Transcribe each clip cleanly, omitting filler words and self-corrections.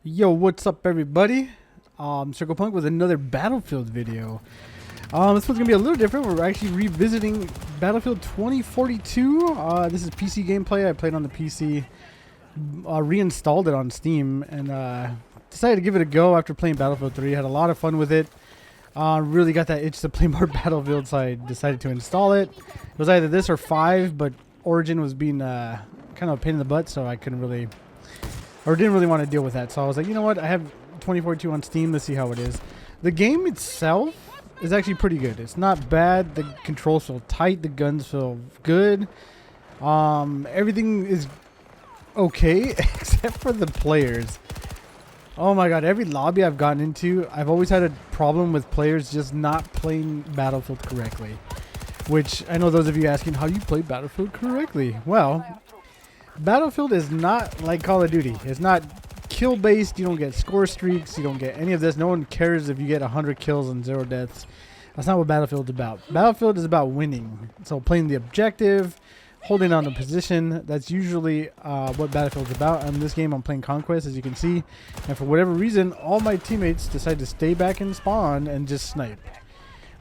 Yo, what's up everybody? CirclePunk with another Battlefield video. This one's gonna be a little different. We're actually revisiting Battlefield 2042. This is PC gameplay. I played on the PC, reinstalled it on Steam, and decided to give it a go after playing Battlefield 3. Had a lot of fun with it. Really got that itch to play more Battlefield, so I decided to install it. It was either this or 5, but Origin was being kind of a pain in the butt, so I couldn't really, or didn't really want to deal with that. So I was like, you know what? I have 2042 on Steam. Let's see how it is. The game itself is actually pretty good. It's not bad. The controls feel tight. The guns feel good. Everything is okay except for the players. Oh my god, every lobby I've gotten into, I've always had a problem with players just not playing Battlefield correctly. Which, I know those of you asking, how do you play Battlefield correctly? Well, Battlefield is not like Call of Duty. It's not kill based. You don't get score streaks. You don't get any of this. No one cares if you get 100 kills and 0 deaths. That's not what Battlefield's about. Battlefield is about winning. So playing the objective, holding on to position. That's usually what Battlefield's about. In this game, I'm playing Conquest, as you can see. And for whatever reason, all my teammates decide to stay back and spawn and just snipe.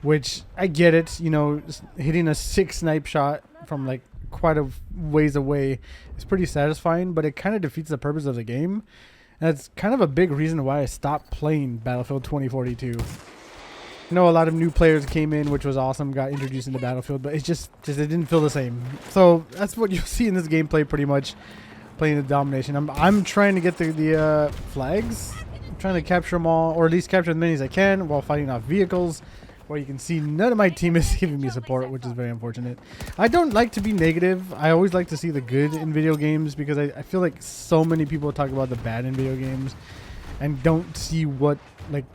Which, I get it. You know, hitting a 6 snipe shot from like quite a ways away is pretty satisfying, but it kind of defeats the purpose of the game. And that's kind of a big reason why I stopped playing Battlefield 2042. I know a lot of new players came in, which was awesome, got introduced into Battlefield, but it didn't feel the same. So that's what you'll see in this gameplay, pretty much, playing the domination. I'm trying to get the flags. I'm trying to capture them all, or at least capture as many as I can while fighting off vehicles. Where you can see none of my team is giving me support, which is very unfortunate. I don't like to be negative. I always like to see the good in video games because I feel like so many people talk about the bad in video games and don't see what like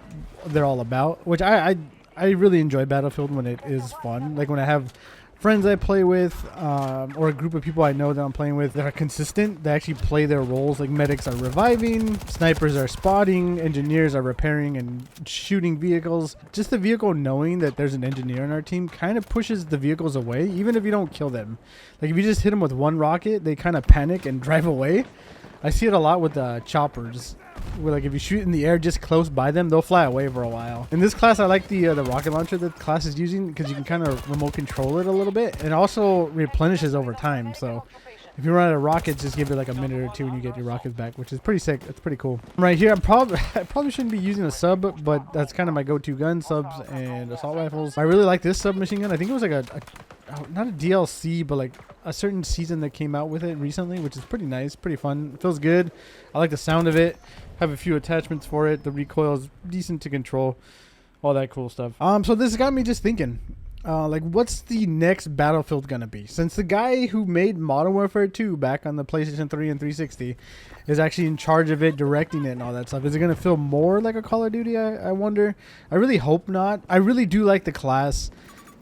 they're all about. Which I really enjoy Battlefield when it is fun. Like when I have friends I play with, or a group of people I know that I'm playing with that are consistent. They actually play their roles. Like medics are reviving, snipers are spotting, engineers are repairing and shooting vehicles. Just the vehicle knowing that there's an engineer in our team kind of pushes the vehicles away, even if you don't kill them. Like if you just hit them with one rocket, they kind of panic and drive away. I see it a lot with choppers. Where like if you shoot in the air just close by them, they'll fly away for a while. In this class, I like the rocket launcher that the class is using because you can kind of remote control it a little bit, and it also replenishes over time. So if you run out of rockets, just give it like a minute or two and you get your rockets back, which is pretty sick. It's pretty cool. Right here, I probably shouldn't be using a sub, but that's kind of my go-to gun, subs and assault rifles. I really like this submachine gun. I think it was like not a DLC, but like a certain season that came out with it recently, which is pretty nice, pretty fun. It feels good. I like the sound of it. Have a few attachments for it. The recoil is decent to control. All that cool stuff. So this got me just thinking. Like, what's the next Battlefield gonna be? Since the guy who made Modern Warfare 2 back on the PlayStation 3 and 360 is actually in charge of it, directing it and all that stuff, is it gonna feel more like a Call of Duty? I wonder. I really hope not. I really do like the class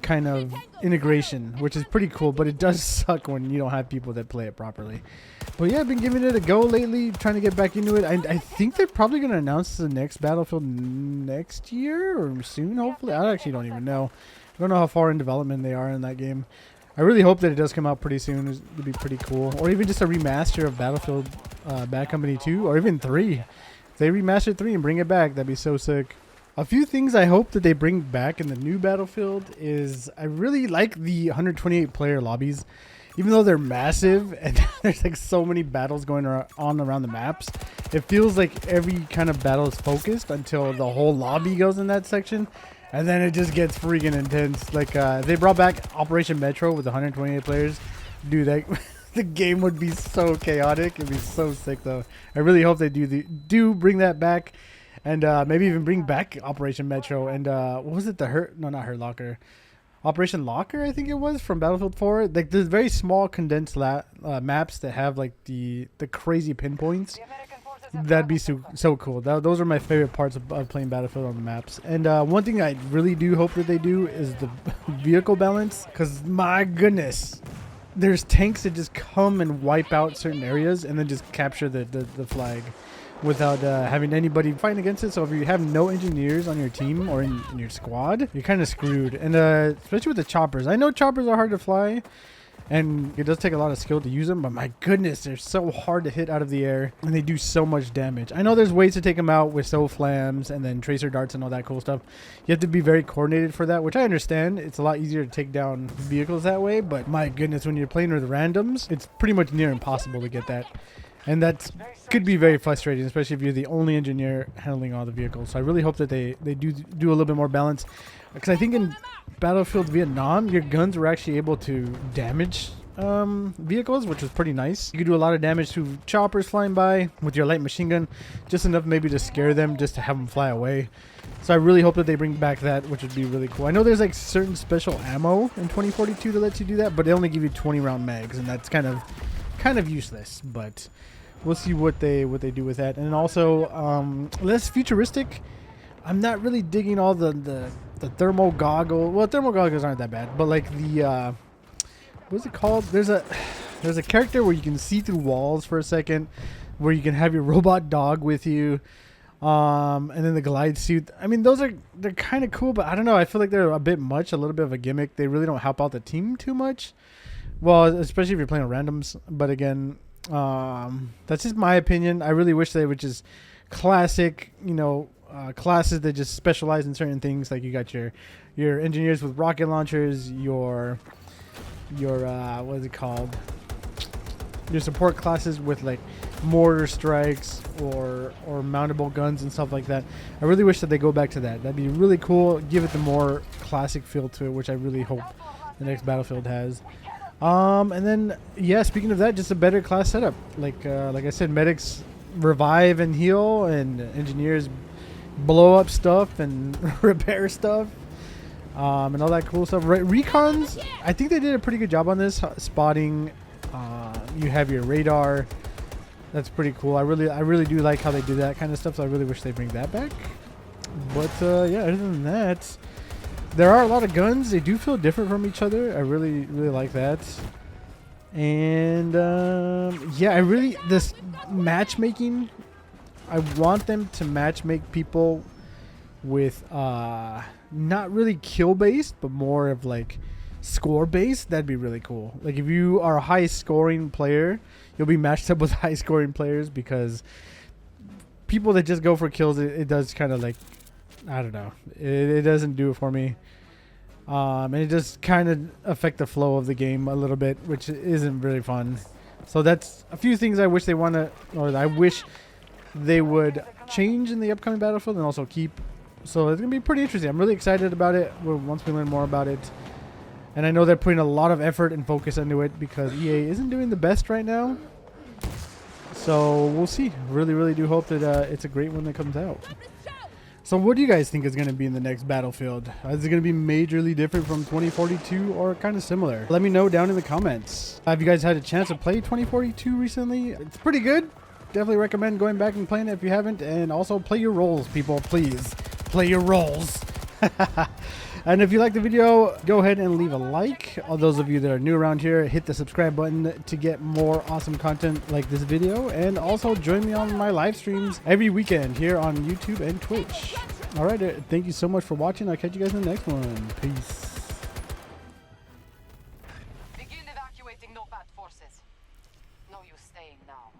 kind of integration, which is pretty cool, but it does suck when you don't have people that play it properly. But yeah, I've been giving it a go lately, trying to get back into it. I think they're probably going to announce the next Battlefield next year or soon, hopefully. I actually don't even know. I don't know how far in development they are in that game. I really hope that it does come out pretty soon. It would be pretty cool. Or even just a remaster of Battlefield Bad Company 2 or even 3. If they remaster 3 and bring it back, that'd be so sick. A few things I hope that they bring back in the new Battlefield is I really like the 128 player lobbies. Even though they're massive and there's like so many battles going on around the maps, it feels like every kind of battle is focused until the whole lobby goes in that section. And then it just gets freaking intense. Like they brought back Operation Metro with 128 players. Dude, the game would be so chaotic. It'd be so sick though. I really hope they do bring that back. And maybe even bring back Operation Metro and what was it? Not Hurt Locker. Operation Locker, I think it was, from Battlefield 4. Like there's very small condensed maps that have like the crazy pinpoints. That'd be so cool. Those are my favorite parts of playing Battlefield on the maps. And one thing I really do hope that they do is the vehicle balance, because my goodness, there's tanks that just come and wipe out certain areas and then just capture the flag without having anybody fighting against it. So if you have no engineers on your team or in your squad, you're kind of screwed. And especially with the choppers. I know choppers are hard to fly, And it does take a lot of skill to use them, but my goodness, they're so hard to hit out of the air, and they do so much damage. I know there's ways to take them out with soul flams and then tracer darts and all that cool stuff. You have to be very coordinated for that, which I understand. It's a lot easier to take down vehicles that way, but my goodness, when you're playing with randoms, it's pretty much near impossible to get that. And that could be very frustrating, especially if you're the only engineer handling all the vehicles. So I really hope that they do a little bit more balance. Because I think in Battlefield Vietnam, your guns were actually able to damage vehicles, which was pretty nice. You could do a lot of damage to choppers flying by with your light machine gun. Just enough maybe to scare them, just to have them fly away. So I really hope that they bring back that, which would be really cool. I know there's like certain special ammo in 2042 that lets you do that, but they only give you 20 round mags, and that's kind of useless. But we'll see what they do with that. And also less futuristic. I'm not really digging all the thermal goggle. Well, thermal goggles aren't that bad, but like the what's it called? There's a character where you can see through walls for a second, where you can have your robot dog with you, and then the glide suit. I mean, they're kind of cool, but I don't know. I feel like they're a bit much, a little bit of a gimmick. They really don't help out the team too much. Well, especially if you're playing with randoms. But again, that's just my opinion. I really wish they would just classic, classes that just specialize in certain things. Like you got your engineers with rocket launchers, your what is it called, your support classes with like mortar strikes or mountable guns and stuff like that. I really wish that they go back to that. That'd be really cool. Give it the more classic feel to it, which I really hope the next Battlefield has. And then yeah, speaking of that, just a better class setup. Like I said, medics revive and heal, and engineers blow up stuff and repair stuff, and all that cool stuff. Recons, I think they did a pretty good job on this. Spotting, you have your radar. That's pretty cool. I really do like how they do that kind of stuff, so I really wish they bring that back. But yeah, other than that, there are a lot of guns. They do feel different from each other. I really like that. And yeah, this matchmaking, I want them to matchmake people with not really kill based, but more of like score based. That'd be really cool. Like if you are a high scoring player, you'll be matched up with high scoring players, because people that just go for kills, it does kind of like, I don't know, it doesn't do it for me. And it does kind of affect the flow of the game a little bit, which isn't really fun. So that's a few things I wish they I wish they would change in the upcoming Battlefield and also keep. So it's gonna be pretty interesting. I'm really excited about it once we learn more about it. And I know they're putting a lot of effort and focus into it, because EA isn't doing the best right now. So we'll see. Really do hope that it's a great one that comes out. So what do you guys think is going to be in the next Battlefield? Is it going to be majorly different from 2042 or kind of similar? Let me know down in the comments. Have you guys had a chance to play 2042 recently? It's pretty good. Definitely recommend going back and playing it if you haven't. And also play your roles, people. Please play your roles. And if you like the video, go ahead and leave a like. All those of you that are new around here, hit the subscribe button to get more awesome content like this video. And also join me on my live streams every weekend here on YouTube and Twitch. All right, thank you so much for watching. I'll catch you guys in the next one. Peace. Begin evacuating Norbat forces. No use staying now.